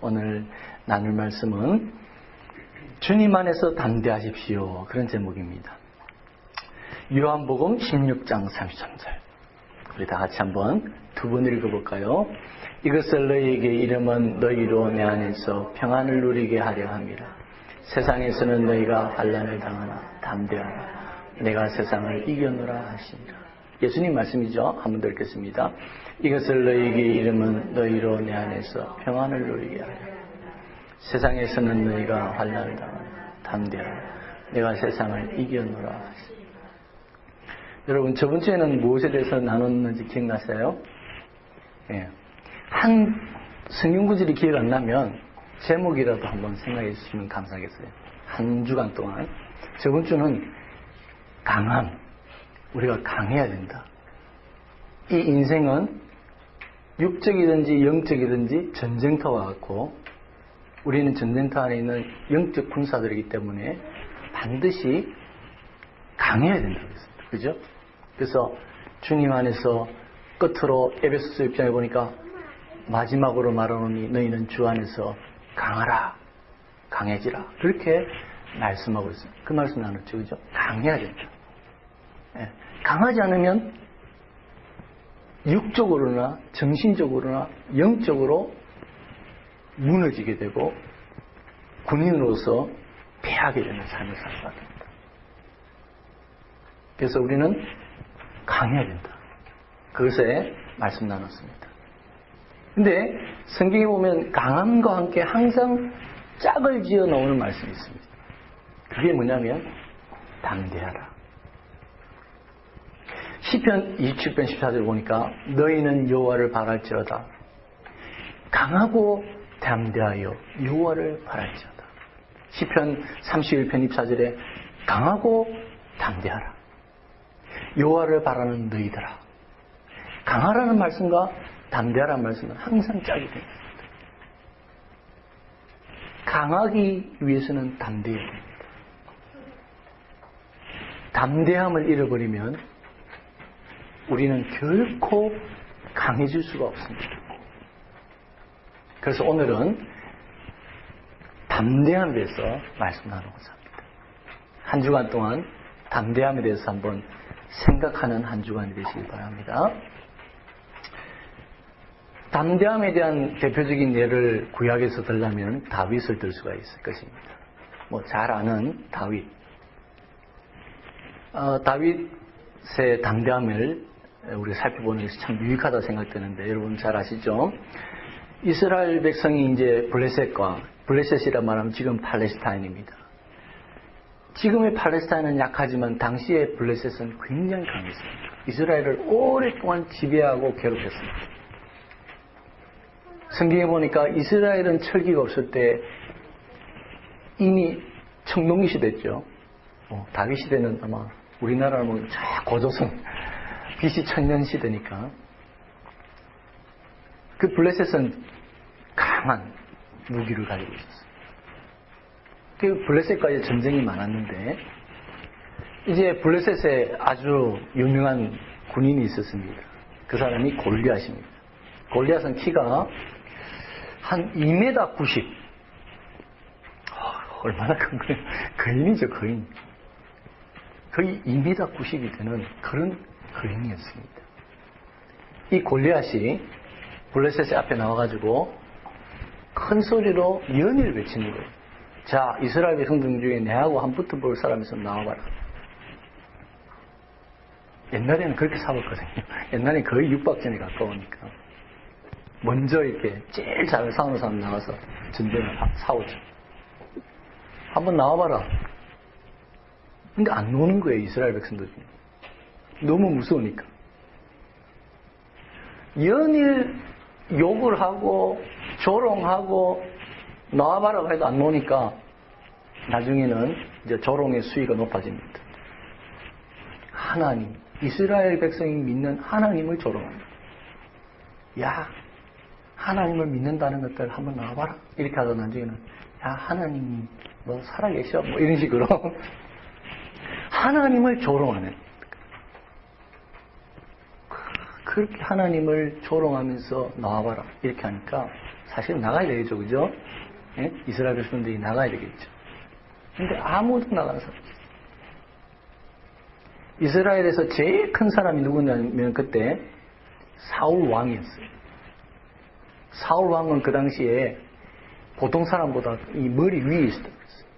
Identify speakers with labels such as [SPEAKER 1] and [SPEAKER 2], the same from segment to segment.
[SPEAKER 1] 오늘 나눌 말씀은 주님 안에서 담대하십시오. 그런 제목입니다. 요한복음 16장 33절. 우리 다 같이 한번 두 번 읽어볼까요? 이것을 너희에게 이름은 너희로 내 안에서 평안을 누리게 하려 함이라. 세상에서는 너희가 환난을 당하나 담대하라. 내가 세상을 이겨노라 하시니라. 예수님 말씀이죠. 한 번 더 읽겠습니다. 이것을 너희에게 이름은 너희로 내 안에서 평안을 누리게 하라. 세상에서는 너희가 환난을 당하나 담대하라. 내가 세상을 이겨노라 하시니라. 여러분, 저번 주에는 무엇에 대해서 나눴는지 기억나세요? 예. 한 성경 구절이 기억 안 나면 제목이라도 한번 생각해 주시면 감사하겠어요. 한 주간 동안. 저번 주는 강함. 우리가 강해야 된다. 이 인생은 육적이든지 영적이든지 전쟁터와 같고 우리는 전쟁터 안에 있는 영적 군사들이기 때문에 반드시 강해야 된다고 했습니다. 그죠? 그래서 주님 안에서 끝으로 에베소서 6장에 보니까 마지막으로 말하노니 너희는 주 안에서 강하라, 강해지라. 그렇게 말씀하고 있어요. 그 말씀 나눴죠. 그죠? 강해야 된다. 예. 강하지 않으면 육적으로나 정신적으로나 영적으로 무너지게 되고 군인으로서 패하게 되는 삶을 살아가게 됩니다. 그래서 우리는 강해야 된다. 그것에 말씀 나눴습니다. 근데 성경에 보면 강함과 함께 항상 짝을 지어 나오는 말씀이 있습니다. 그게 뭐냐면 담대하라. 시편 27편 14절 보니까 너희는 여호와를 바랄지어다. 강하고 담대하여 여호와를 바랄지어다. 시편 31편 24절에 강하고 담대하라. 여호와를 바라는 너희들아. 강하라는 말씀과 담대하라는 말씀은 항상 짝이 됩니다. 강하기 위해서는 담대해야 됩니다. 담대함을 잃어버리면 우리는 결코 강해질 수가 없습니다. 그래서 오늘은 담대함에 대해서 말씀 나누고자 합니다. 한 주간 동안 담대함에 대해서 한번 생각하는 한 주간이 되시길 바랍니다. 담대함에 대한 대표적인 예를 구약에서 들려면 다윗을 들 수가 있을 것입니다. 잘 아는 다윗. 다윗의 담대함을 우리가 살펴보는 것이 참 유익하다 생각되는데 여러분 잘 아시죠? 이스라엘 백성이 이제 블레셋이라 말하면 지금 팔레스타인입니다. 지금의 팔레스타인은 약하지만 당시의 블레셋은 굉장히 강했습니다. 이스라엘을 오랫동안 지배하고 괴롭혔습니다. 성경에 보니까 이스라엘은 철기가 없을 때 이미 청동기 시대였죠. 다윗 시대는 아마 우리나라는 고조선 BC 1000년 시대니까 그 블레셋은 강한 무기를 가지고 있었어요. 그 블레셋과의 전쟁이 많았는데 이제 블레셋에 아주 유명한 군인이 있었습니다. 그 사람이 골리앗입니다. 골리앗은 키가 한 2m 90. 얼마나 큰 거예요? 거인이죠, 거인. 거의 2m 90이 되는 그런 거인이었습니다. 이 골리앗이 블레셋의 앞에 나와가지고 큰 소리로 연희를 외치는 거예요. 자, 이스라엘 백성들 중에 내하고 한 붙어볼 사람이 있으면 나와봐라. 옛날에는 그렇게 싸웠거든요. 옛날에 거의 육박전에 가까우니까. 먼저 이렇게 제일 잘 싸우는 사람 나와서 전쟁을 싸우죠. 한번 나와봐라. 근데 안 노는 거예요, 이스라엘 백성들 중에. 너무 무서우니까. 연일 욕을 하고 조롱하고 나와봐라고 해도 안 노니까 나중에는 이제 조롱의 수위가 높아집니다. 하나님, 이스라엘 백성이 믿는 하나님을 조롱합니다. 야, 하나님을 믿는다는 것들 한번 나와봐라. 이렇게 하다 나중에는 야, 하나님이 너 살아계셔. 이런 식으로 하나님을 조롱하는. 그렇게 하나님을 조롱하면서 나와봐라. 이렇게 하니까 사실은 나가야 되겠죠, 그죠? 예? 이스라엘 백성들이 나가야 되겠죠. 근데 아무도 나가는 사람이 없어요. 이스라엘에서 제일 큰 사람이 누구냐면 그때 사울 왕이었어요. 사울 왕은 그 당시에 보통 사람보다 이 머리 위에 있었다고 그랬어요.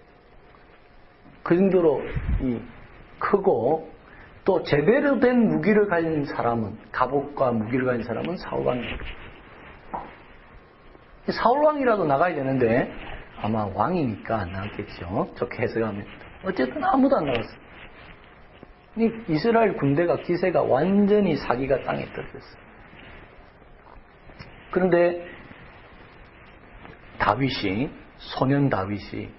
[SPEAKER 1] 그 정도로 이 크고 또 제대로 된 무기를 가진 사람은, 갑옷과 무기를 가진 사람은 사울 왕이에요. 사울 왕이라도 나가야 되는데 아마 왕이니까 안 나갔겠죠. 좋게 해석하면. 어쨌든 아무도 안 나갔어요. 이 이스라엘 군대가 기세가 완전히 사기가 땅에 떨어졌어요. 그런데 다윗이, 소년 다윗이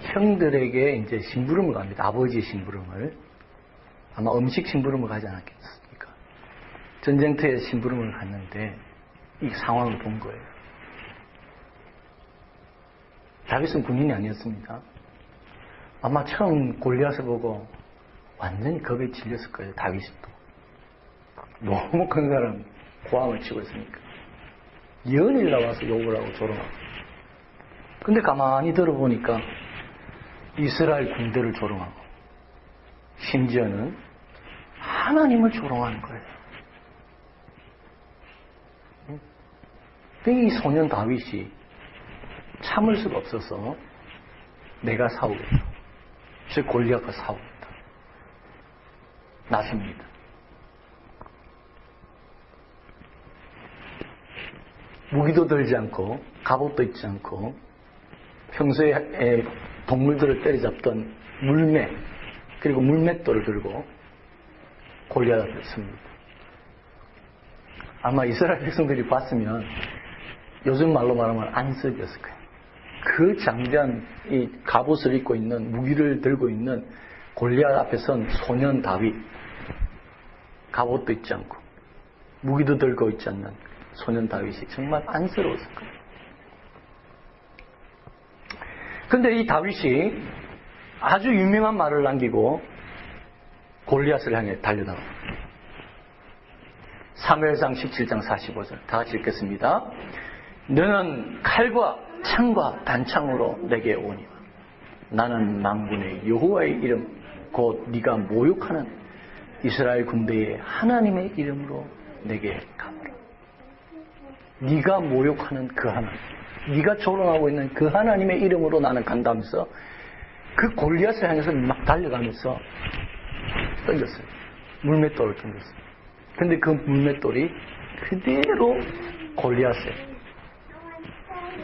[SPEAKER 1] 형들에게 이제 심부름을 갑니다. 아버지의 심부름을. 아마 음식 심부름을 가지 않았겠습니까? 전쟁터에 심부름을 갔는데 이 상황을 본 거예요. 다윗은 군인이 아니었습니다. 아마 처음 골리앗을 보고 완전히 겁에 질렸을 거예요. 다윗이 또. 너무 큰 사람이 고함을 치고 있으니까. 연일 나와서 욕을 하고 조롱하고. 근데 가만히 들어보니까 이스라엘 군대를 조롱하고 심지어는 하나님을 조롱하는 거예요. 이 소년 다윗이 참을 수가 없어서 내가 싸우겠다. 즉 골리앗과 싸우겠다. 나섭니다. 무기도 들지 않고 갑옷도 입지 않고 평소에 동물들을 때려잡던 물매 그리고 물맷돌을 들고 골리앗 앞에 섭니다. 아마 이스라엘 백성들이 봤으면 요즘 말로 말하면 안쓰였을 거예요. 그 장대한 이 갑옷을 입고 있는 무기를 들고 있는 골리앗 앞에 선 소년 다윗, 갑옷도 입지 않고 무기도 들고 있지 않는 소년 다윗이 정말 안쓰러웠을 거예요. 근데 이 다윗이 아주 유명한 말을 남기고 골리앗을 향해 달려나갑니다. 사무엘상 17장 45절 다 같이 읽겠습니다. 너는 칼과 창과 단창으로 내게 오니와 나는 만군의 여호와의 이름 곧 네가 모욕하는 이스라엘 군대의 하나님의 이름으로 내게 가노라. 네가 모욕하는 그 하나님, 네가 조롱하고 있는 그 하나님의 이름으로 나는 간다면서 그 골리앗을 향해서 막 달려가면서 던졌어요. 물맷돌을 던졌어요. 근데 그 물맷돌이 그대로 골리앗의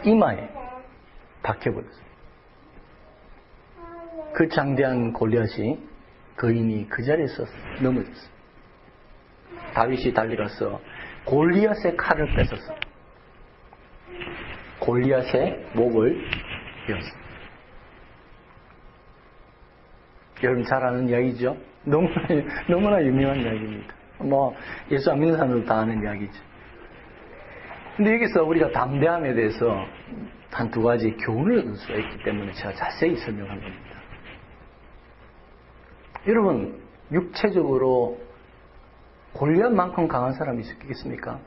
[SPEAKER 1] 이마에 박혀버렸어요. 그 장대한 골리앗이 거인이 그 자리에서 넘어졌어요. 다윗이 달려가서 골리앗의 칼을 뺏었어요. 골리앗의 목을 베었어요. 여러분 잘 아는 이야기죠? 너무나 유명한 이야기입니다. 예수 안 믿는 사람들도 다 아는 이야기죠. 근데 여기서 우리가 담대함에 대해서 한 두 가지 교훈을 얻을 수가 있기 때문에 제가 자세히 설명한 겁니다. 여러분, 육체적으로 골리앗만큼 강한 사람이 있겠습니까?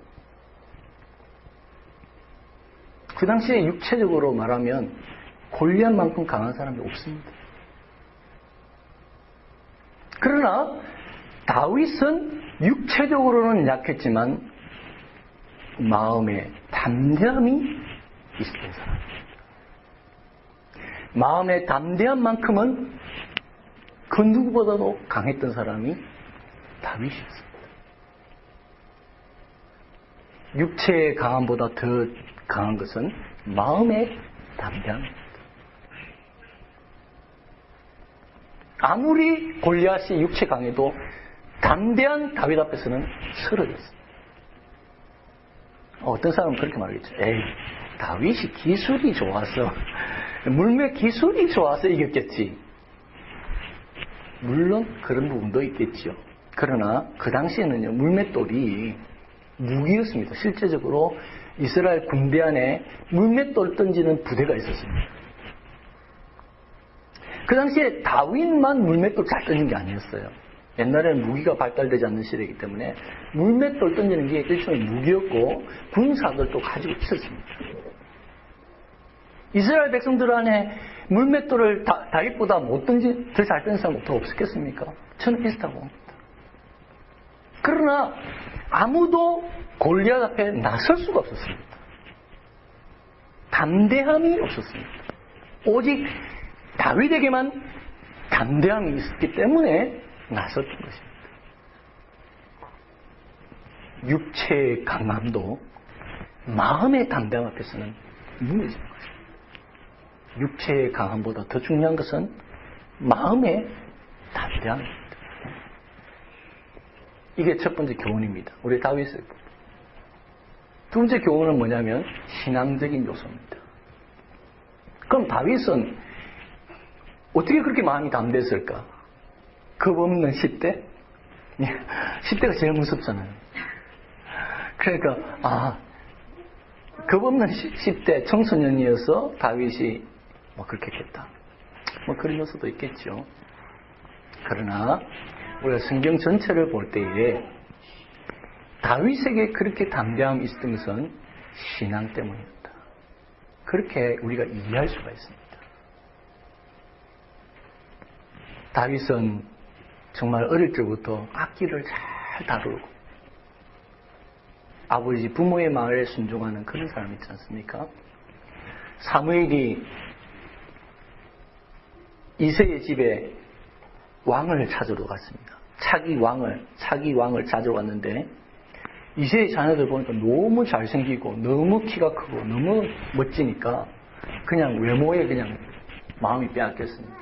[SPEAKER 1] 그 당시에 육체적으로 말하면 골리앗만큼 강한 사람이 없습니다. 그러나 다윗은 육체적으로는 약했지만 마음에 담대함이 있었던 사람입니다. 마음의 담대한 만큼은 그 누구보다도 강했던 사람이 다윗이었습니다. 육체의 강함보다 더 강한 것은 마음의 담대함입니다. 아무리 골리앗이 육체 강해도 담대한 다윗 앞에서는 쓰러졌어요. 어떤 사람은 그렇게 말하겠죠. 에이, 다윗이 기술이 좋아서 물매 기술이 좋아서 이겼겠지. 물론 그런 부분도 있겠죠. 그러나 그 당시에는요, 물맷돌이 무기였습니다. 실제적으로 이스라엘 군대 안에 물맷돌 던지는 부대가 있었습니다. 그 당시에 다윗만 물맷돌 잘 던진 게 아니었어요. 옛날에는 무기가 발달되지 않는 시대이기 때문에 물맷돌 던지는 게 일종의 무기였고 군사들도 가지고 있었습니다. 이스라엘 백성들 안에 물맷돌을 다윗보다 못든지 더 잘 던 사람 더 없었겠습니까? 저는 비슷하고 봅니다. 그러나 아무도 골리앗 앞에 나설 수가 없었습니다. 담대함이 없었습니다. 오직 다윗에게만 담대함이 있었기 때문에 나섰던 것입니다. 육체의 강함도 마음의 담대함 앞에서는 무너지는 것입니다. 육체의 강함보다 더 중요한 것은 마음의 담대함입니다. 이게 첫 번째 교훈입니다. 우리 다윗의. 두 번째 교훈은 뭐냐면 신앙적인 요소입니다. 그럼 다윗은 어떻게 그렇게 마음이 담대했을까? 겁 없는 10대? 10대가 제일 무섭잖아요. 그러니까 겁 없는 10대 청소년이어서 다윗이 그렇게 했겠다. 그런 요소도 있겠죠. 그러나 우리가 성경 전체를 볼 때에 다윗에게 그렇게 담대함이 있었던 것은 신앙 때문이었다. 그렇게 우리가 이해할 수가 있습니다. 다윗은 정말 어릴 적부터 악기를 잘 다루고 아버지 부모의 말에 순종하는 그런 사람이 있지 않습니까? 사무엘이 이새의 집에 왕을 찾으러 갔습니다. 차기 왕을 찾으러 갔는데 이새의 자녀들 보니까 너무 잘생기고 너무 키가 크고 너무 멋지니까 그냥 외모에 그냥 마음이 빼앗겼습니다.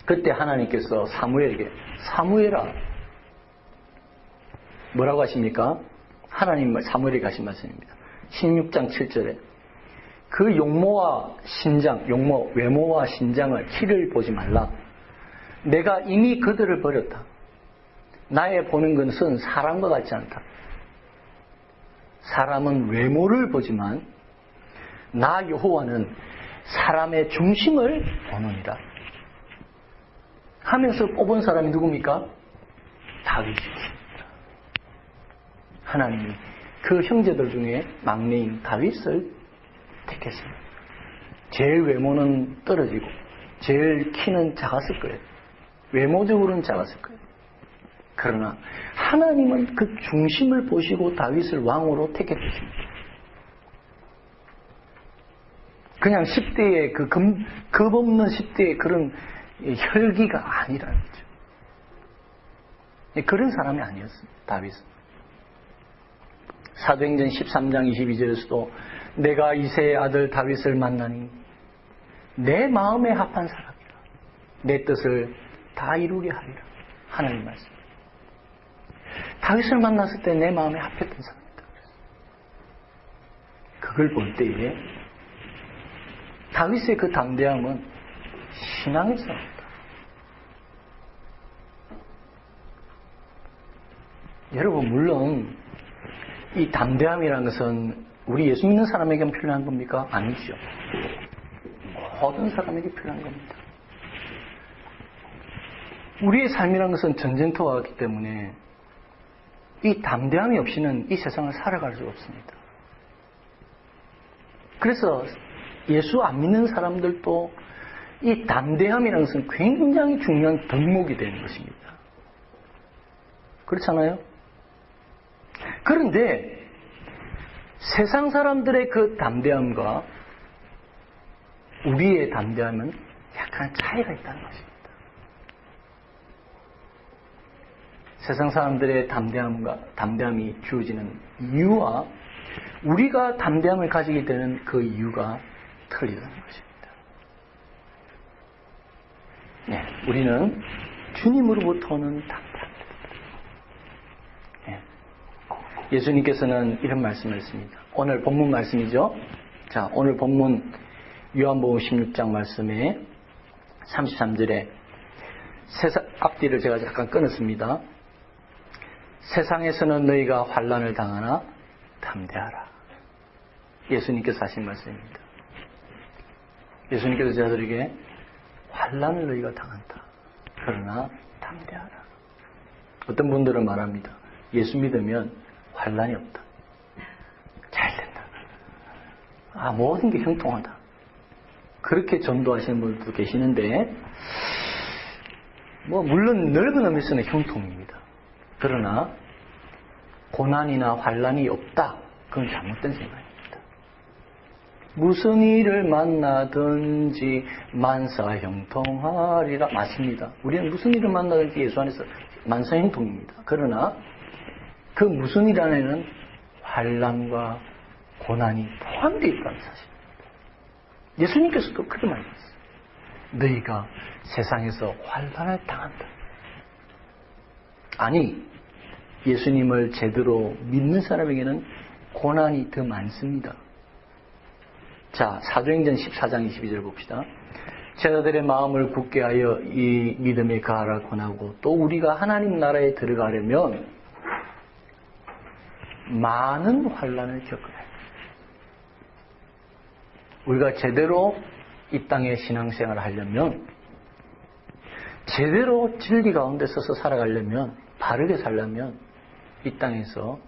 [SPEAKER 1] 그때 하나님께서 사무엘에게 사무엘아 뭐라고 하십니까? 하나님 사무엘에게 하신 말씀입니다. 16장 7절에 그 외모와 신장을 키를 보지 말라. 내가 이미 그들을 버렸다. 나의 보는 것은 사람과 같지 않다. 사람은 외모를 보지만 나 여호와는 사람의 중심을 보느니라. 하면서 뽑은 사람이 누굽니까? 다윗입니다. 하나님이 그 형제들 중에 막내인 다윗을 택했습니다. 제일 외모는 떨어지고 제일 키는 작았을 거예요. 외모적으로는 작았을 거예요. 그러나 하나님은 그 중심을 보시고 다윗을 왕으로 택했습니다. 그냥 10대의 겁 없는 10대의 그런 혈기가 아니라는 거죠. 그런 사람이 아니었습니다. 다윗은. 사도행전 13장 22절에서도 내가 이새의 아들 다윗을 만나니 내 마음에 합한 사람이라. 내 뜻을 다 이루게 하리라. 하나님 말씀. 다윗을 만났을 때 내 마음에 합했던 사람이다. 그걸 볼 때에 다윗의 그 담대함은 신앙에서 나옵니다. 여러분 물론 이 담대함이라는 것은 우리 예수 믿는 사람에게만 필요한 겁니까? 아니죠. 모든 사람에게 필요한 겁니다. 우리의 삶이라는 것은 전쟁터와 같기 때문에 이 담대함이 없이는 이 세상을 살아갈 수가 없습니다. 그래서 예수 안 믿는 사람들도 이 담대함이라는 것은 굉장히 중요한 덕목이 되는 것입니다. 그렇잖아요? 그런데 세상 사람들의 그 담대함과 우리의 담대함은 약간 차이가 있다는 것입니다. 세상 사람들의 담대함이 주어지는 이유와 우리가 담대함을 가지게 되는 그 이유가 틀리다는 것입니다. 네, 우리는 주님으로부터 오는 담대함. 네. 예수님께서는 이런 말씀을 했습니다. 오늘 본문 말씀이죠. 자, 오늘 본문 요한복음 16장 말씀에 33절에 앞뒤를 제가 잠깐 끊었습니다. 세상에서는 너희가 환난을 당하나 담대하라. 예수님께서 하신 말씀입니다. 예수님께서 저들에게 환난을 너희가 당한다. 그러나 담대하라. 어떤 분들은 말합니다. 예수 믿으면 환난이 없다. 잘 된다. 모든 게 형통하다. 그렇게 전도하시는 분들도 계시는데, 물론 넓은 의미에서는 형통입니다. 그러나, 고난이나 환란이 없다. 그건 잘못된 생각입니다. 무슨 일을 만나든지 만사 형통하리라. 맞습니다. 우리는 무슨 일을 만나든지 예수 안에서 만사 형통입니다. 그러나, 그 무슨 일 안에는 환란과 고난이 포함되어 있다는 사실입니다. 예수님께서도 그렇게 말씀하셨어요. 너희가 세상에서 환란을 당한다. 아니, 예수님을 제대로 믿는 사람에게는 고난이 더 많습니다. 자, 사도행전 14장 22절 봅시다. 제자들의 마음을 굳게 하여 이 믿음에 가하라 권하고, 또 우리가 하나님 나라에 들어가려면 많은 환란을 겪어야 합니다. 우리가 제대로 이 땅에 신앙생활을 하려면, 제대로 진리 가운데 서서 살아가려면, 바르게 살려면 이 땅에서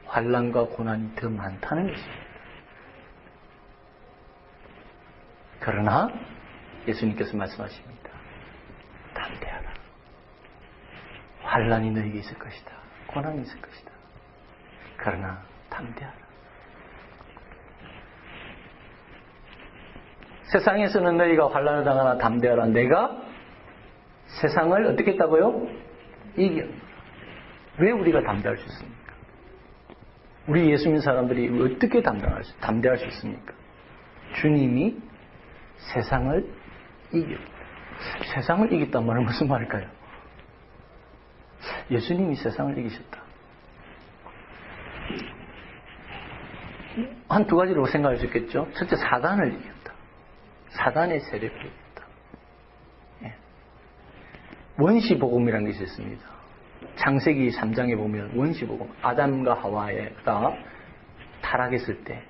[SPEAKER 1] 환란과 고난이 더 많다는 것입니다. 그러나 예수님께서 말씀하십니다. 담대하라. 환란이 너에게 있을 것이다. 고난이 있을 것이다. 그러나 담대하라. 세상에서는 너희가 환란을 당하나 담대하라. 내가 세상을 어떻게 했다고요? 이겼노라. 왜 우리가 담대할 수 있습니까? 우리 예수 믿는 사람들이 어떻게 담대할 수 있습니까? 주님이 세상을 이겼다. 세상을 이겼단 말은 무슨 말일까요? 예수님이 세상을 이기셨다. 한 두 가지로 생각할 수 있겠죠. 첫째, 사단을 이겼다. 사단의 세력을 이겼다. 예. 원시복음이라는 것이 있습니다. 창세기 3장에 보면 원시복음, 아담과 하와가 타락했을 때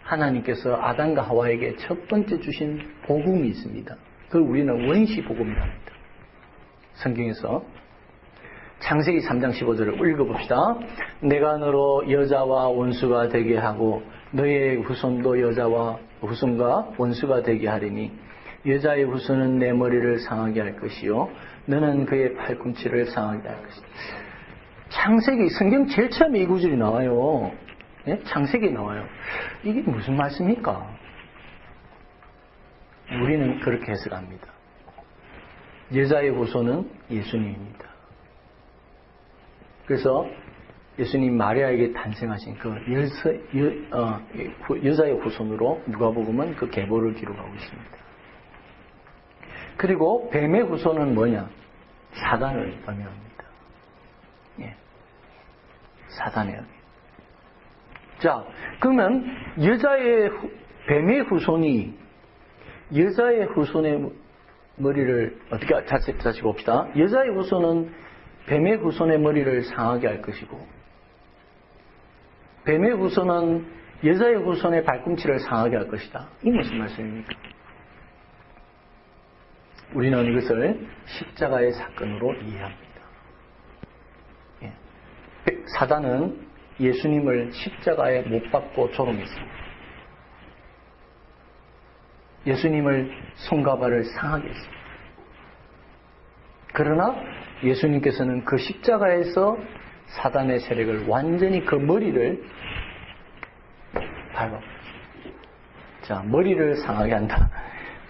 [SPEAKER 1] 하나님께서 아담과 하와에게 첫 번째 주신 복음이 있습니다. 그걸 우리는 원시복음이라고 합니다. 성경에서 창세기 3장 15절을 읽어봅시다. 내가 너로 여자와 원수가 되게 하고 너의 후손도 여자와 후손과 원수가 되게 하리니 여자의 후손은 내 머리를 상하게 할 것이요 너는 그의 팔꿈치를 상하게 할 것이다. 창세기 성경 제일 처음에 이 구절이 나와요. 예? 창세기에 나와요. 이게 무슨 말씀입니까? 우리는 그렇게 해석합니다. 여자의 후손은 예수님입니다. 그래서 예수님 마리아에게 탄생하신 그 여자의 후손으로 누가복음은 그 계보를 기록하고 있습니다. 그리고 뱀의 후손은 뭐냐? 사단을 의미합니다. 예. 사단의 의미. 자, 그러면 뱀의 후손이 여자의 후손의 머리를 어떻게 다시 봅시다. 여자의 후손은 뱀의 후손의 머리를 상하게 할 것이고 뱀의 후손은 여자의 후손의 발꿈치를 상하게 할 것이다. 이 무슨 말씀입니까? 우리는 이것을 십자가의 사건으로 이해합니다. 예. 사단은 예수님을 십자가에 못 박고 조롱했습니다. 예수님을 손과 발을 상하게 했습니다. 그러나 예수님께서는 그 십자가에서 사단의 세력을 완전히 그 머리를 밟아버렸습니다. 자, 머리를 상하게 한다.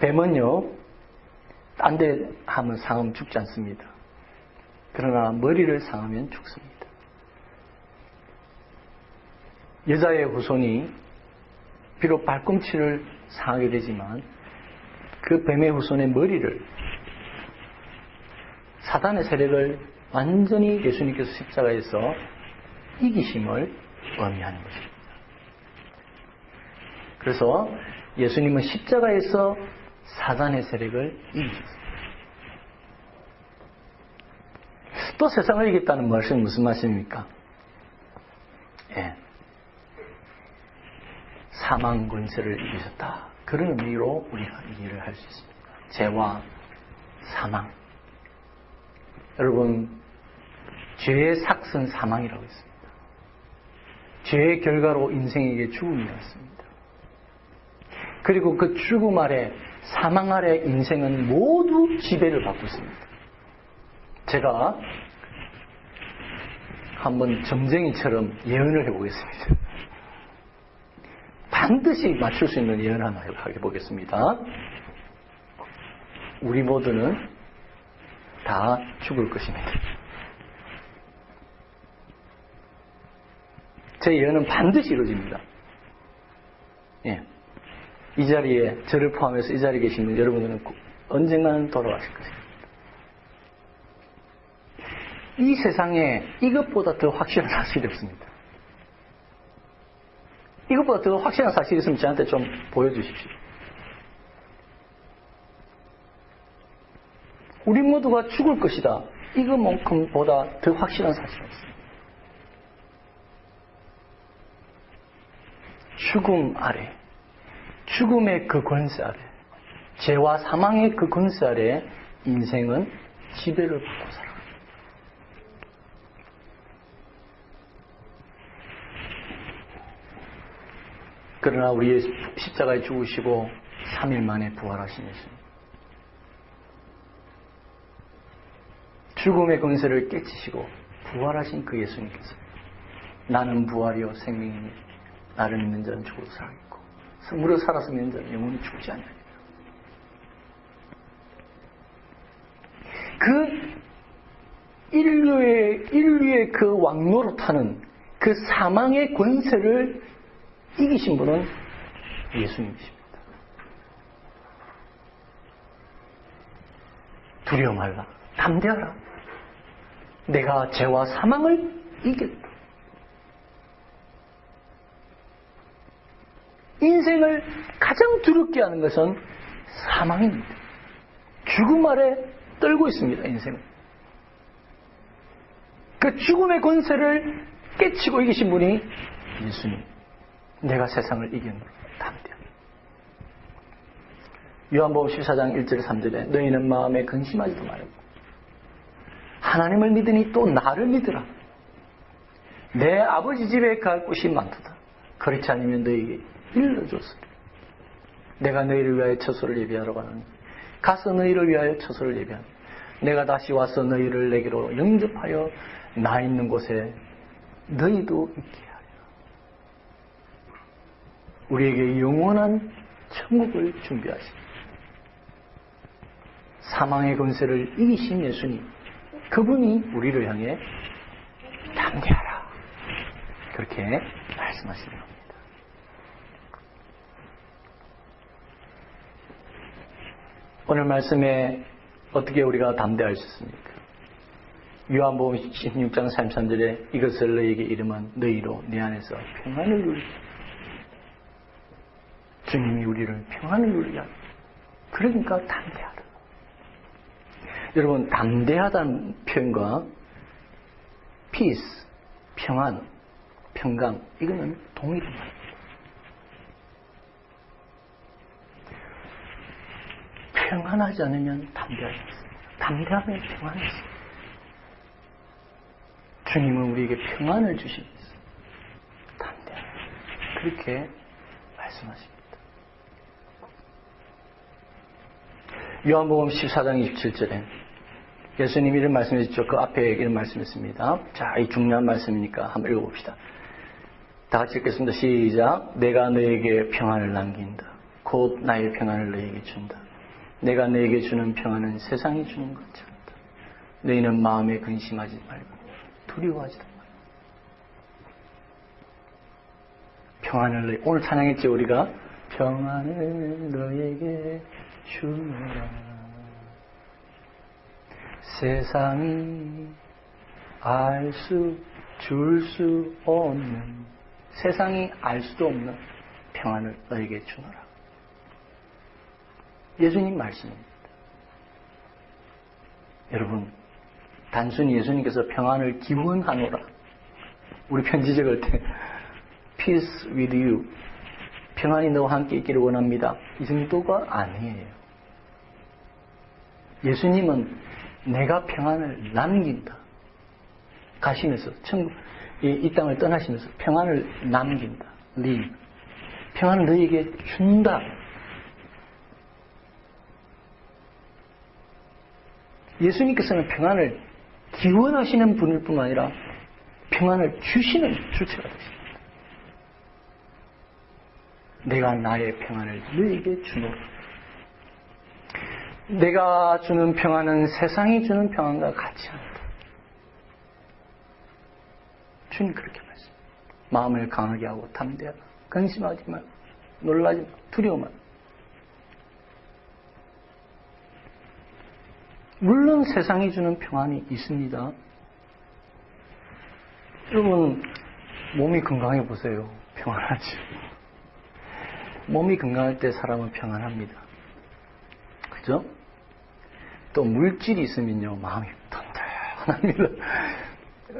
[SPEAKER 1] 뱀은요, 딴 데 하면 상하면 죽지 않습니다. 그러나 머리를 상하면 죽습니다. 여자의 후손이 비록 발꿈치를 상하게 되지만 그 뱀의 후손의 머리를 사단의 세력을 완전히 예수님께서 십자가에서 이기심을 의미하는 것입니다. 그래서 예수님은 십자가에서 사단의 세력을 이기셨습니다. 또 세상을 이겼다는 말씀은 무슨 말씀입니까? 예. 사망 권세를 이기셨다. 그런 의미로 우리가 이해를 할 수 있습니다. 죄와 사망. 여러분, 죄의 삭은 사망이라고 했습니다. 죄의 결과로 인생에게 죽음이 왔습니다. 그리고 그 죽음 아래, 사망 아래 인생은 모두 지배를 받고 있습니다. 제가 한번 점쟁이처럼 예언을 해보겠습니다. 반드시 맞출 수 있는 예언 하나 해보겠습니다. 우리 모두는 다 죽을 것입니다. 제 예언은 반드시 이루어집니다. 예. 이 자리에 저를 포함해서 이 자리에 계시는 여러분들은 언젠가는 돌아가실 것입니다. 이 세상에 이것보다 더 확실한 사실이 없습니다. 이것보다 더 확실한 사실이 있으면 저한테 좀 보여주십시오. 우리 모두가 죽을 것이다. 이것만큼보다 더 확실한 사실이 없습니다. 죽음 아래, 죽음의 그 권세 아래, 죄와 사망의 그 권세 아래 인생은 지배를 받고 살아갑니다. 그러나 우리의 십자가에 죽으시고 3일 만에 부활하신 예수님. 죽음의 권세를 깨치시고 부활하신 그 예수님께서 나는 부활이요 생명이니 나를 믿는 자는 죽어도 살아있고 무려 살아서 믿는 자는 영원히 죽지 아니하리라. 그 인류의 그 왕노릇하는 그 사망의 권세를 이기신 분은 예수님이십니다. 두려워 말라. 담대하라. 내가 죄와 사망을 이겼다. 인생을 가장 두렵게 하는 것은 사망입니다. 죽음 아래 떨고 있습니다. 인생은. 그 죽음의 권세를 깨치고 이기신 분이 예수님. 내가 세상을 이겼노라. 담대하라. 요한복음 14장 1절 3절에 너희는 마음에 근심하지도 말고 하나님을 믿으니 또 나를 믿으라. 내 아버지 집에 갈 곳이 많도다. 그렇지 않으면 너희에게 일러줬으리. 내가 너희를 위하여 처소를 예비하러 가노니 가서 너희를 위하여 처소를 예비하노니 내가 다시 와서 너희를 내게로 영접하여 나 있는 곳에 너희도 있게 하리라. 우리에게 영원한 천국을 준비하십니다. 사망의 권세를 이기신 예수님, 그분이 우리를 향해 담대하라 그렇게 말씀하시는 겁니다. 오늘 말씀에 어떻게 우리가 담대할 수 있습니까? 요한복음 16장 33절에 이것을 너희에게 이름한 너희로 내 안에서 평안을 누리라. 주님이 우리를 평안을 누리게 합니다. 그러니까 담대하라. 여러분, 담대하다는 표현과 peace, 평안, 평강, 이거는 동일한 말입니다. 평안하지 않으면 담대하지 않습니다. 담대하면 평안이 있습니다. 주님은 우리에게 평안을 주십니다. 담대하라. 그렇게 말씀하십니다. 요한복음 14장 27절에 예수님이 이런 말씀이셨죠. 그 앞에 이런 말씀했습니다. 자, 이 중요한 말씀이니까 한번 읽어봅시다. 다 같이 읽겠습니다. 시작. 내가 너에게 평안을 남긴다. 곧 나의 평안을 너에게 준다. 내가 너에게 주는 평안은 세상이 주는 것처럼 너희는 마음에 근심하지 말고 두려워하지도 말고 평안을 너희 오늘 찬양했죠. 우리가 평안을 너에게 주노라. 세상이 줄 수 없는 세상이 알 수도 없는 평안을 너에게 주노라. 예수님 말씀입니다. 여러분, 단순히 예수님께서 평안을 기원하노라. 우리 편지 적을 때 Peace with you. 평안이 너와 함께 있기를 원합니다. 이 정도가 아니에요. 예수님은 내가 평안을 남긴다. 가시면서 이 땅을 떠나시면서 평안을 남긴다. leave. 평안을 너희에게 준다. 예수님께서는 평안을 기원하시는 분일 뿐만 아니라 평안을 주시는 주체가 되십니다. 내가 나의 평안을 너에게 주노라. 내가 주는 평안은 세상이 주는 평안과 같지 않다. 주님 그렇게 말씀합니다. 마음을 강하게 하고 담대하라. 근심하지 말고 놀라지 말고 두려워 말고. 물론 세상이 주는 평안이 있습니다. 여러분 몸이 건강해 보세요. 평안하지. 몸이 건강할 때 사람은 평안합니다. 그죠? 또 물질이 있으면요 마음이 든든합니다.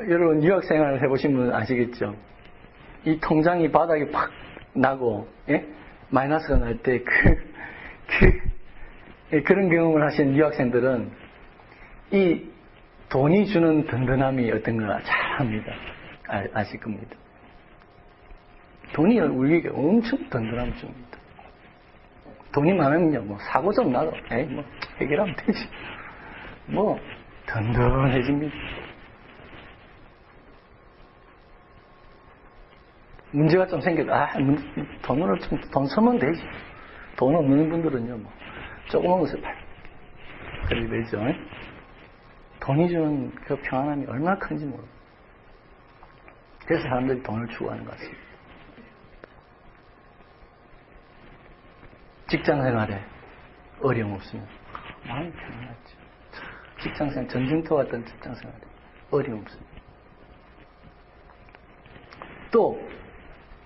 [SPEAKER 1] 여러분 유학생활을 해보신 분은 아시겠죠? 이 통장이 바닥에 팍 나고 예? 마이너스가 날 때 그런 경험을 하신 유학생들은 이 돈이 주는 든든함이 어떤 걸 잘 압니다. 아실 겁니다. 돈이 우리에게 엄청 든든함을 줍니다. 돈이 많으면요, 뭐, 사고 좀 나도, 뭐, 해결하면 되지. 뭐, 든든해집니다. 문제가 좀 생겨도, 돈으로 좀, 돈 쓰면 되지. 돈 없는 분들은요, 뭐, 조그만 것을 그렇게 되죠. 돈이 주는 그 평안함이 얼마나 큰지 모르고. 그래서 사람들이 돈을 추구하는 것 같습니다. 직장 생활에 어려움 없으면 마음이 편안하죠. 직장 생활, 전쟁터 같은 직장 생활에 어려움 없습니다. 또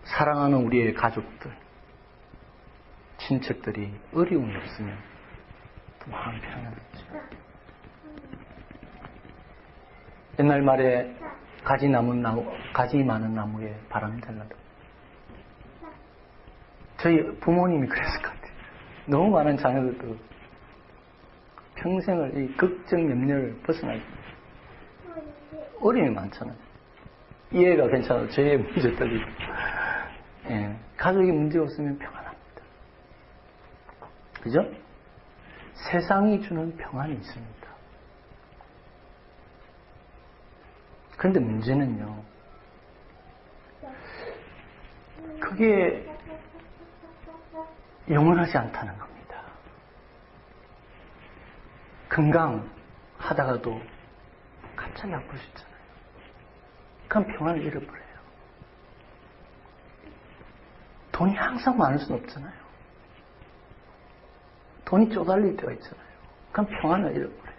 [SPEAKER 1] 사랑하는 우리의 가족들, 친척들이 어려움이 없으면 또 마음이 편안하죠. 옛날 말에 가지 많은 나무에 바람이 잘 나다. 저희 부모님이 그랬을 것 같아요. 너무 많은 자녀들도 평생을 이 걱정, 염려를 벗어나기 어려움이 많잖아요. 이해가 괜찮아도 저의 문제들이 가족이 문제 없으면 평안합니다. 그죠? 세상이 주는 평안이 있습니다. 그런데 문제는요, 그게 영원하지 않다는 겁니다. 건강하다가도 갑자기 아플 수 있잖아요. 그럼 평안을 잃어버려요. 돈이 항상 많을 수는 없잖아요. 돈이 쪼달릴 때가 있잖아요. 그럼 평안을 잃어버려요.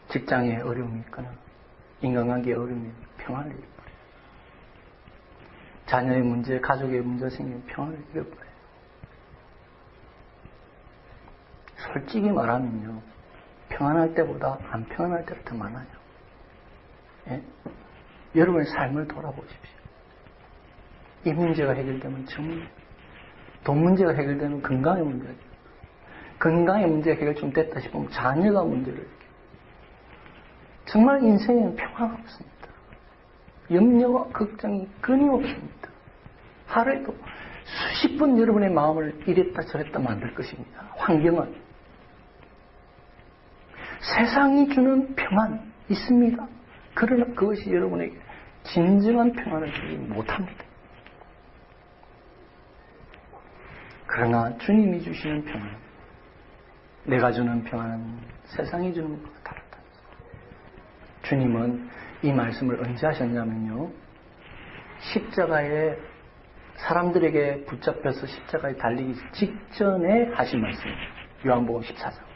[SPEAKER 1] 직장에 어려움이 있거나 인간관계에 어려움이 있거나 평안을 잃어버려요. 자녀의 문제, 가족의 문제가 생기면 평안을 잃어버려요. 솔직히 말하면요, 평안할 때보다 안 평안할 때가 더 많아요. 예? 여러분의 삶을 돌아보십시오. 이 문제가 해결되면 정말, 돈 문제가 해결되면 건강의 문제가, 건강의 문제가 해결 좀 됐다 싶으면 자녀가 문제를 해결해요. 정말 인생에는 평화가 없습니다. 염려와 걱정이 끊임없습니다. 하루에도 수십 번 여러분의 마음을 이랬다 저랬다 만들 것입니다. 환경은. 세상이 주는 평안 있습니다. 그러나 그것이 여러분에게 진정한 평안을 주지 못합니다. 그러나 주님이 주시는 평안, 내가 주는 평안은 세상이 주는 것과 다르다. 주님은 이 말씀을 언제 하셨냐면요, 십자가에 사람들에게 붙잡혀서 십자가에 달리기 직전에 하신 말씀입니다. 요한복음 14장.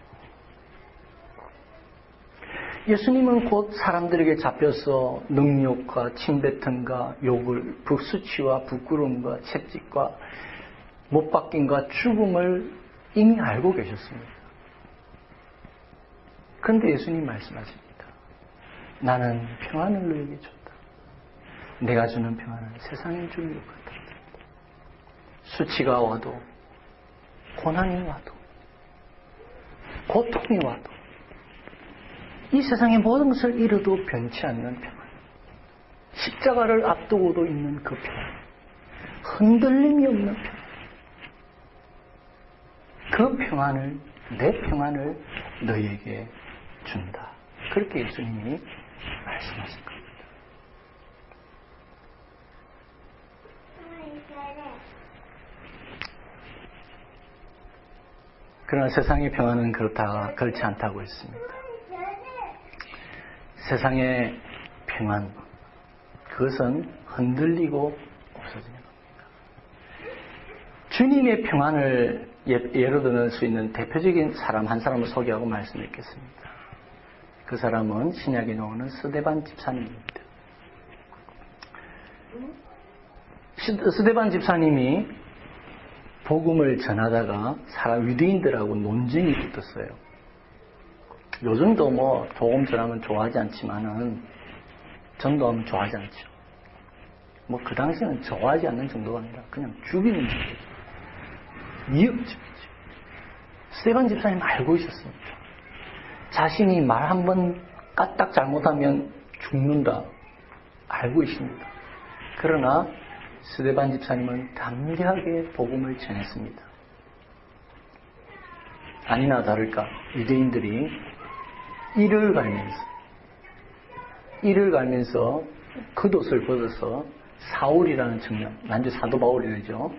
[SPEAKER 1] 예수님은 곧 사람들에게 잡혀서 능욕과 침뱉음과 욕을, 수치와 부끄러움과 채찍과 못박힘과 죽음을 이미 알고 계셨습니다. 그런데 예수님 말씀하십니다. 나는 평안을 너에게 줬다. 내가 주는 평안은 세상에 주는 것 같다. 수치가 와도, 고난이 와도, 고통이 와도, 이 세상의 모든 것을 잃어도 변치 않는 평안, 십자가를 앞두고도 있는 그 평안, 흔들림이 없는 평안, 그 평안을 내 평안을 너희에게 준다. 그렇게 예수님이 말씀하신 겁니다. 그러나 세상의 평안은 그렇지 않다고 했습니다. 세상의 평안, 그것은 흔들리고 없어지는 겁니다. 주님의 평안을 예로 들 수 있는 대표적인 사람 한 사람을 소개하고 말씀드리겠습니다. 그 사람은 신약에 나오는 스데반 집사님입니다. 스데반 집사님이 복음을 전하다가 유대인들하고 논쟁이 붙었어요. 요즘도 복음 전하면 좋아하지 않지만은 전도하면 좋아하지 않죠. 그 당시에는 좋아하지 않는 정도가 아니라 그냥 죽이는 정도죠. 미역집이죠. 스데반 집사님 알고 있었습니다. 자신이 말 한번 까딱 잘못하면 죽는다. 알고 있습니다. 그러나 스데반 집사님은 담대하게 복음을 전했습니다. 아니나 다를까 유대인들이 이를 갈면서 겉옷을 벗어서 사울이라는 청년, 난주 사도 바울이죠.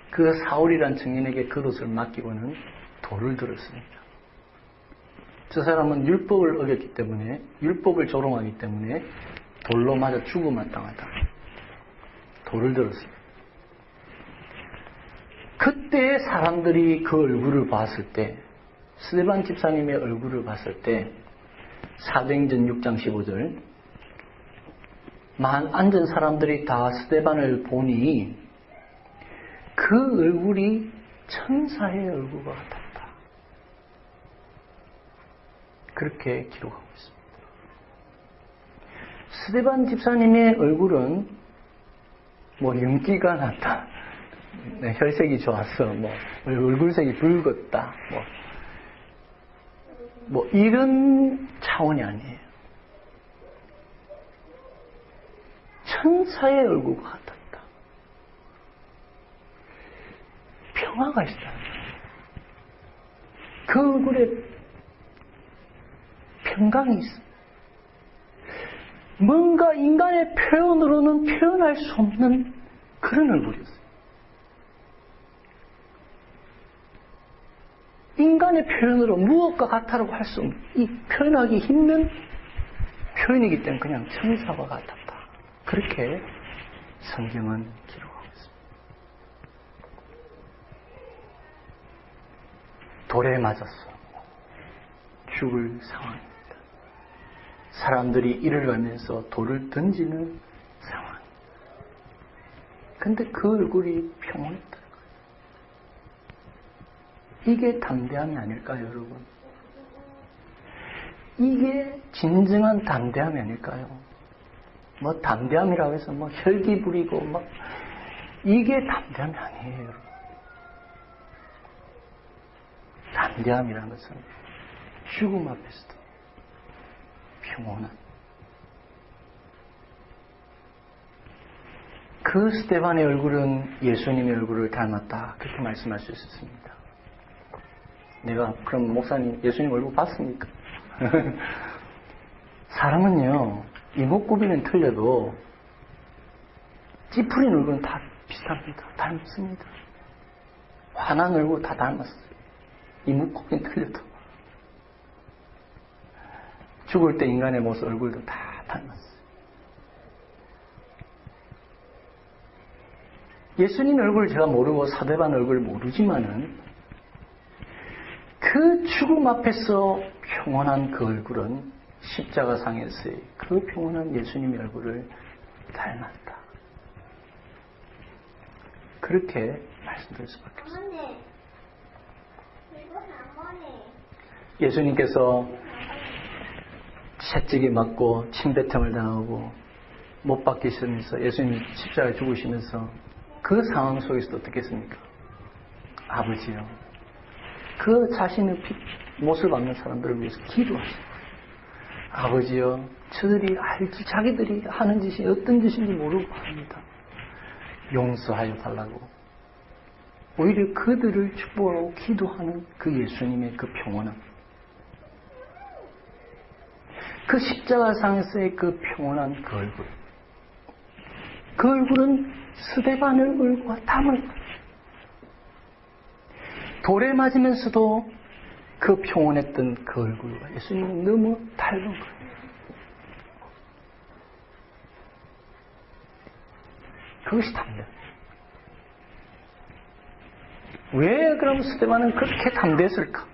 [SPEAKER 1] 그 사울이라는 청년에게 겉옷을 맡기고는 돌을 들었습니다. 저 사람은 율법을 어겼기 때문에, 율법을 조롱하기 때문에 돌로 맞아 죽음을 당하다. 돌을 들었습니다. 그때 사람들이 그 얼굴을 봤을 때, 스데반 집사님의 얼굴을 봤을 때, 사도행전 6장 15절, 앉은 사람들이 다 스데반을 보니 그 얼굴이 천사의 얼굴과 같았다. 그렇게 기록하고 있습니다. 스데반 집사님의 얼굴은 윤기가 났다. 혈색이 좋았어. 얼굴색이 붉었다. 이런 차원이 아니에요. 천사의 얼굴과 같았다. 평화가 있다. 그 얼굴에 평강이 있어. 뭔가 인간의 표현으로는 표현할 수 없는 그런 얼굴이었어요. 인간의 표현으로 무엇과 같다라고 할 수 없는, 이 표현하기 힘든 표현이기 때문에 그냥 천사와 같았다. 그렇게 성경은 기록하고 있습니다. 돌에 맞았어. 죽을 상황입니다. 사람들이 이를 갈면서 돌을 던지는 상황. 근데 그 얼굴이 평온했다. 이게 담대함이 아닐까요, 여러분? 이게 진정한 담대함이 아닐까요? 담대함이라고 해서 혈기 부리고 이게 담대함이 아니에요, 여러분. 담대함이라는 것은 죽음 앞에서도 평온한. 그 스데반의 얼굴은 예수님의 얼굴을 닮았다. 그렇게 말씀할 수 있었습니다. 내가 그럼 목사님 예수님 얼굴 봤습니까? 사람은요, 이목구비는 틀려도 찌푸린 얼굴은 다 비슷합니다. 닮습니다. 환한 얼굴 다 닮았어요. 이목구비는 틀려도. 죽을 때 인간의 모습 얼굴도 다 닮았어요. 예수님 얼굴을 제가 모르고 스데반 얼굴을 모르지만은 그 죽음 앞에서 평온한 그 얼굴은 십자가상에서의 그 평온한 예수님의 얼굴을 닮았다. 그렇게 말씀드릴 수밖에 없습니다. 예수님께서 채찍에 맞고 침뱉음을 당하고 못 박히시면서 예수님 십자가에 죽으시면서 그 상황 속에서도 어떻게 했습니까? 아버지요, 그 자신의 못을 박는 사람들을 위해서 기도하시고, 아버지요, 저들이 알지, 자기들이 하는 짓이 어떤 짓인지 모르고 합니다. 용서하여 달라고. 오히려 그들을 축복하고 기도하는 그 예수님의 그 평온함, 그 십자가상에서의 그 평온한 그 얼굴, 그 얼굴은 스데반의 얼굴과 닮은 거예요. 돌에 맞으면서도 그 평온했던 그 얼굴과 예수님은 너무 닮은 거예요. 그것이 담대. 왜 그럼 스데반은 그렇게 담대했을까?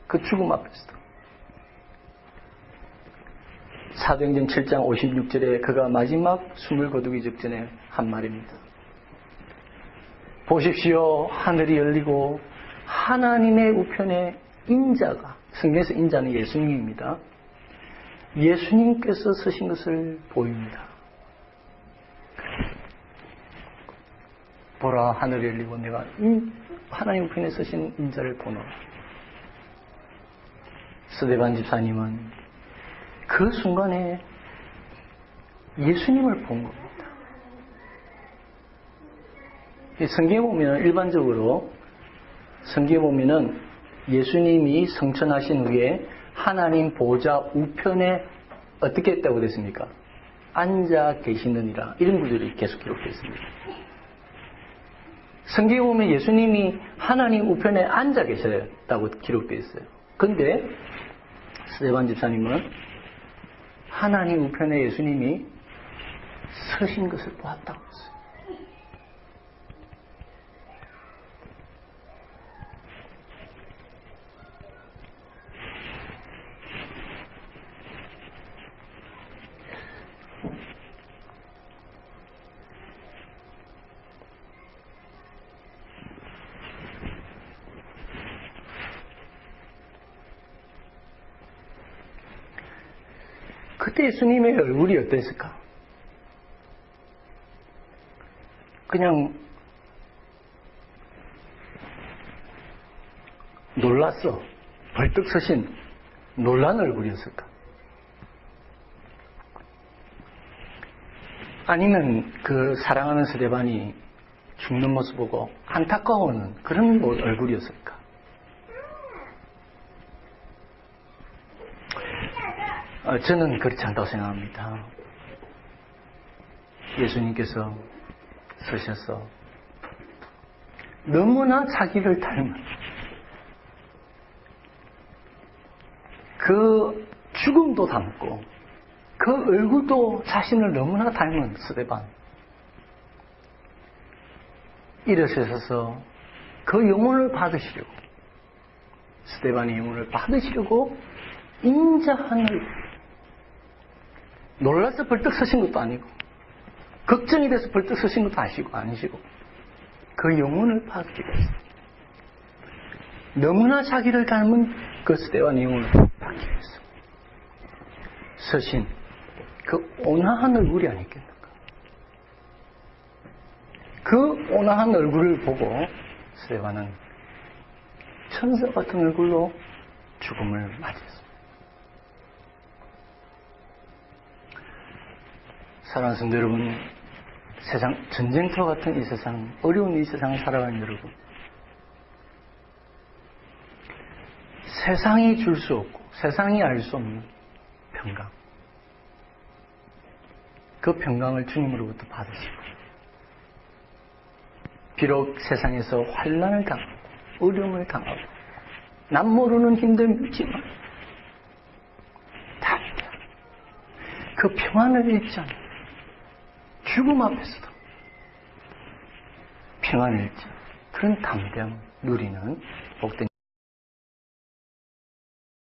[SPEAKER 1] 그 죽음 앞에서도. 사도행전 7장 56절에 그가 마지막 숨을 거두기 직전에 한 말입니다. 보십시오. 하늘이 열리고 하나님의 우편에 인자가, 성경에서 인자는 예수님입니다. 예수님께서 서신 것을 보입니다. 보라, 하늘이 열리고 내가 하나님 우편에 서신 인자를 보노라. 스데반 집사님은 그 순간에 예수님을 본 겁니다. 성경에 보면 일반적으로 성경에 보면은 예수님이 성천하신 후에 하나님 보좌 우편에 어떻게 했다고 됐습니까? 앉아 계시느니라. 이런 구절이 계속 기록되어 있습니다. 성경에 보면 예수님이 하나님 우편에 앉아 계셨다고 기록되어 있어요. 그런데 스데반 집사님은 하나님 우편에 예수님이 서신 것을 보았다고 했어요. 그때 예수님의 얼굴이 어땠을까? 그냥 놀랐어. 벌떡 서신 놀란 얼굴이었을까? 아니면 그 사랑하는 스데반이 죽는 모습 보고 안타까워하는 그런 얼굴이었을까? 저는 그렇지 않다고 생각합니다. 예수님께서 서셔서 너무나 자기를 닮은 그 죽음도 닮고 그 얼굴도 자신을 너무나 닮은 스데반 일어서셔서 그 영혼을 받으시려고, 스데반의 영혼을 받으시려고 인자한 얼굴, 놀라서 벌떡 서신 것도 아니고 걱정이 돼서 벌떡 서신 것도 아니시고 그 영혼을 받기 위해서 너무나 자기를 닮은 그 스데반의 영혼을 받기 위해서 서신 그 온화한 얼굴이 아니겠는가. 그 온화한 얼굴을 보고 스데반은 천사 같은 얼굴로 죽음을 맞이했습니다. 사랑하는 성도 여러분, 세상 전쟁터 같은 이 세상, 어려운 이 세상을 살아가는 여러분, 세상이 줄 수 없고 세상이 알 수 없는 평강, 그 평강을 주님으로부터 받으시고, 비록 세상에서 환난을 당하고 어려움을 당하고 남 모르는 힘듦이 있지만 담대한 그 평안을 잃지 않는, 죽음 앞에서도 평안을 잃지 않는 그런 담대함 누리는 복된